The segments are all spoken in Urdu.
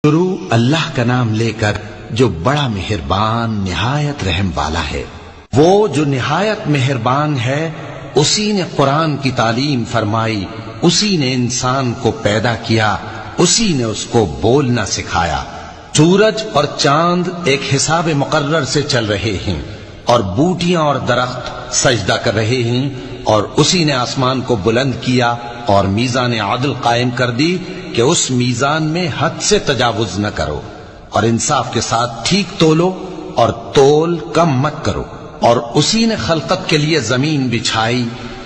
شروع اللہ کا نام لے کر جو بڑا مہربان نہایت رحم والا ہے۔ وہ جو نہایت مہربان ہے اسی نے قرآن کی تعلیم فرمائی، اسی نے انسان کو پیدا کیا، اسی نے اس کو بولنا سکھایا۔ سورج اور چاند ایک حساب مقرر سے چل رہے ہیں اور بوٹیاں اور درخت سجدہ کر رہے ہیں، اور اسی نے آسمان کو بلند کیا اور میزان عدل قائم کر دی کہ اس میزان میں حد سے تجاوز نہ کرو، اور انصاف کے ساتھ ٹھیک تولو اور تول کم مت کرو۔ اور اسی نے خلقت کے لیے زمین بچھائی،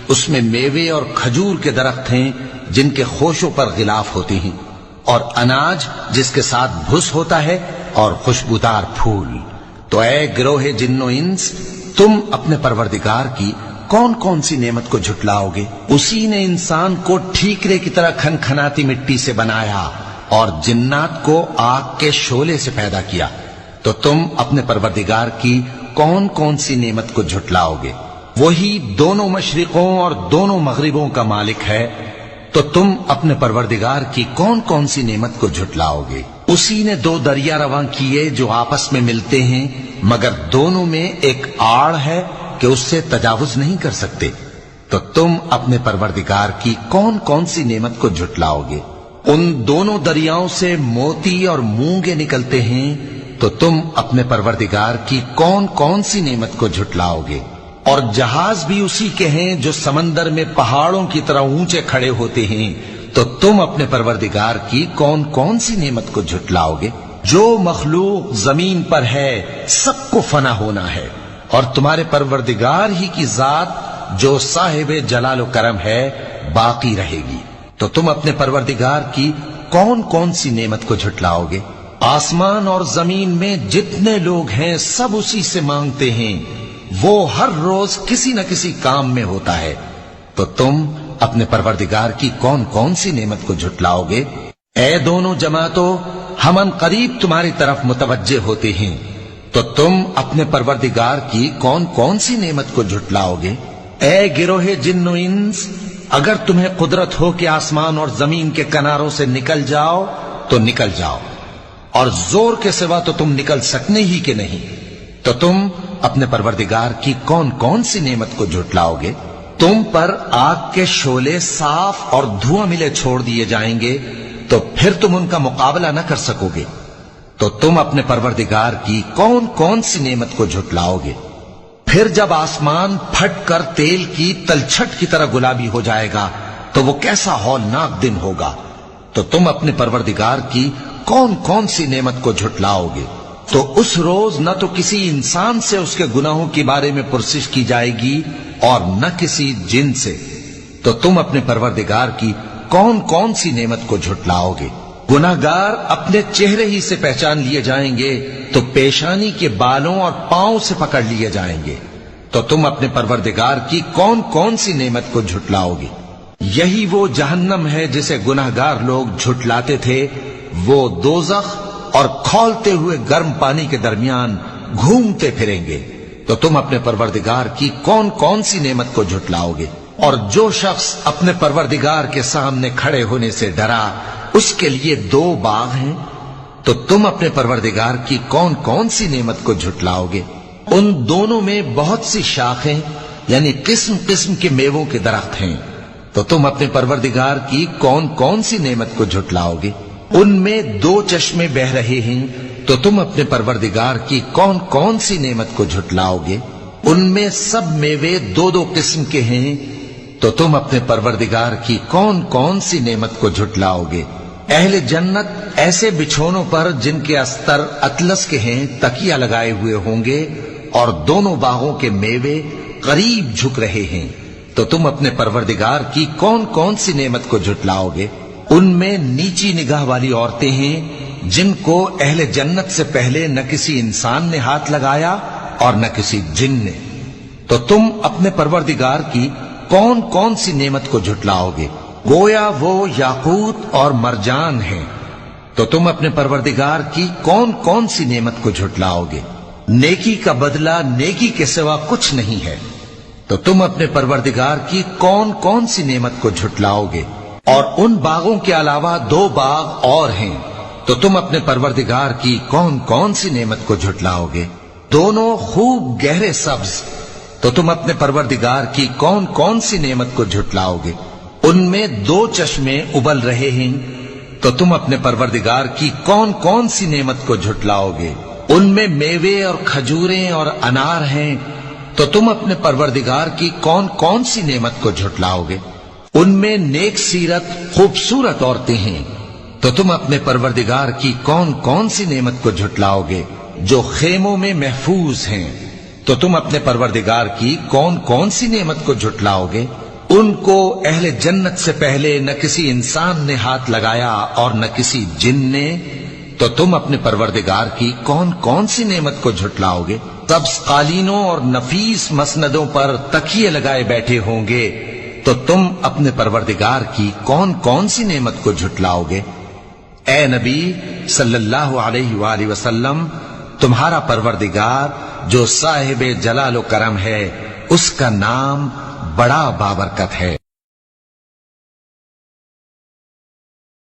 اس میں میوے اور کھجور کے درخت ہیں جن کے خوشوں پر غلاف ہوتے ہیں، اور اناج جس کے ساتھ بھس ہوتا ہے، اور خوشبودار پھول۔ تو اے گروہ جن و انس، تم اپنے پروردگار کی کون کون سی نعمت کو جھٹلاؤ گے؟ اسی نے انسان کو ٹھیکرے کی طرح کھنکھناتی مٹی سے بنایا اور جنات کو آگ کے شعلے سے پیدا کیا، تو تم اپنے پروردگار کی کون کون سی نعمت کو جھٹلاؤ گے؟ وہی دونوں مشرقوں اور دونوں مغربوں کا مالک ہے، تو تم اپنے پروردگار کی کون کون سی نعمت کو جھٹلاؤ گے؟ اسی نے دو دریا رواں کیے جو آپس میں ملتے ہیں، مگر دونوں میں ایک آڑ ہے کہ اس سے تجاوز نہیں کر سکتے، تو تم اپنے پروردگار کی کون کون سی نعمت کو جھٹلاؤ گے؟ ان دونوں دریاؤں سے موتی اور مونگے نکلتے ہیں، تو تم اپنے پروردگار کی کون کون سی نعمت کو جھٹلاؤ گے؟ اور جہاز بھی اسی کے ہیں جو سمندر میں پہاڑوں کی طرح اونچے کھڑے ہوتے ہیں، تو تم اپنے پروردگار کی کون کون سی نعمت کو جھٹلاؤ گے؟ جو مخلوق زمین پر ہے سب کو فنا ہونا ہے، اور تمہارے پروردگار ہی کی ذات جو صاحب جلال و کرم ہے باقی رہے گی، تو تم اپنے پروردگار کی کون کون سی نعمت کو جھٹلاؤ گے؟ آسمان اور زمین میں جتنے لوگ ہیں سب اسی سے مانگتے ہیں، وہ ہر روز کسی نہ کسی کام میں ہوتا ہے، تو تم اپنے پروردگار کی کون کون سی نعمت کو جھٹلاؤ گے؟ اے دونوں جماعتوں، ہم ان قریب تمہاری طرف متوجہ ہوتے ہیں، تو تم اپنے پروردگار کی کون کون سی نعمت کو جھٹلاؤ گے؟ اے گروہ جن و انس، اگر تمہیں قدرت ہو کہ آسمان اور زمین کے کناروں سے نکل جاؤ تو نکل جاؤ، اور زور کے سوا تو تم نکل سکنے ہی کہ نہیں، تو تم اپنے پروردگار کی کون کون سی نعمت کو جھٹلاؤ گے؟ تم پر آگ کے شعلے صاف اور دھواں ملے چھوڑ دیے جائیں گے، تو پھر تم ان کا مقابلہ نہ کر سکو گے، تو تم اپنے پروردگار کی کون کون سی نعمت کو جھٹلاؤ گے؟ پھر جب آسمان پھٹ کر تیل کی تلچھٹ کی طرح گلابی ہو جائے گا تو وہ کیسا ہولناک دن ہوگا، تو تم اپنے پروردگار کی کون کون سی نعمت کو جھٹلاؤ گے؟ تو اس روز نہ تو کسی انسان سے اس کے گناہوں کے بارے میں پرسش کی جائے گی اور نہ کسی جن سے، تو تم اپنے پروردگار کی کون کون سی نعمت کو جھٹلاؤ گے؟ گناہگار اپنے چہرے ہی سے پہچان لیے جائیں گے تو پیشانی کے بالوں اور پاؤں سے پکڑ لیے جائیں گے، تو تم اپنے پروردگار کی کون کون سی نعمت کو جھٹلاؤ گے؟ یہی وہ جہنم ہے جسے گناہگار لوگ جھٹلاتے تھے، وہ دوزخ اور کھولتے ہوئے گرم پانی کے درمیان گھومتے پھریں گے، تو تم اپنے پروردگار کی کون کون سی نعمت کو جھٹلاؤ گے؟ اور جو شخص اپنے پروردگار کے سامنے کھڑے ہونے سے ڈرا، اس کے لیے دو باغ ہیں، تو تم اپنے پروردگار کی کون کون سی نعمت کو جھٹلاؤ گے؟ ان دونوں میں بہت سی شاخیں یعنی قسم قسم کے میووں کے درخت ہیں، تو تم اپنے پروردگار کی کون کون سی نعمت کو جھٹلاؤ گے؟ ان میں دو چشمے بہ رہے ہیں، تو تم اپنے پروردگار کی کون کون سی نعمت کو جھٹلاؤ گے؟ ان میں سب میوے دو دو قسم کے ہیں، تو تم اپنے پروردگار کی کون کون سی نعمت کو جھٹلاؤ گے؟ اہل جنت ایسے بچھونوں پر جن کے استر اطلس کے ہیں تکیہ لگائے ہوئے ہوں گے، اور دونوں باغوں کے میوے قریب جھک رہے ہیں، تو تم اپنے پروردگار کی کون کون سی نعمت کو جھٹلاؤ گے؟ ان میں نیچی نگاہ والی عورتیں ہیں جن کو اہل جنت سے پہلے نہ کسی انسان نے ہاتھ لگایا اور نہ کسی جن نے، تو تم اپنے پروردگار کی کون کون سی نعمت کو جھٹلاؤ گے؟ گویا وہ یاقوت اور مرجان ہیں، تو تم اپنے پروردگار کی کون کون سی نعمت کو جھٹلاؤ گے؟ نیکی کا بدلہ نیکی کے سوا کچھ نہیں ہے، تو تم اپنے پروردگار کی کون کون سی نعمت کو جھٹلاؤ گے؟ اور ان باغوں کے علاوہ دو باغ اور ہیں، تو تم اپنے پروردگار کی کون کون سی نعمت کو جھٹلاؤ گے؟ دونوں خوب گہرے سبز، تو تم اپنے پروردگار کی کون کون سی نعمت کو جھٹلاؤ گے؟ ان میں 2 چشمے ابل رہے ہیں، تو تم اپنے پروردگار کی کون کون سی نعمت کو جھٹلاؤ گے؟ ان میں میوے اور کھجوریں اور انار ہیں، تو تم اپنے پروردگار کی کون کون سی نعمت کو جھٹلاؤ گے؟ ان میں نیک سیرت خوبصورت عورتیں ہیں، تو تم اپنے پروردگار کی کون کون سی نعمت کو جھٹلاؤ گے؟ جو خیموں میں محفوظ ہیں، تو تم اپنے پروردگار کی کون کون سی نعمت کو جھٹلاؤ گے؟ ان کو اہل جنت سے پہلے نہ کسی انسان نے ہاتھ لگایا اور نہ کسی جن نے، تو تم اپنے پروردگار کی کون کون سی نعمت کو جھٹلاؤ گے؟ سبز قالینوں اور نفیس مسندوں پر تکیے لگائے بیٹھے ہوں گے، تو تم اپنے پروردگار کی کون کون سی نعمت کو جھٹلاؤ گے؟ اے نبی صلی اللہ علیہ وآلہ وسلم، تمہارا پروردگار جو صاحب جلال و کرم ہے، اس کا نام بڑا بابرکت ہے۔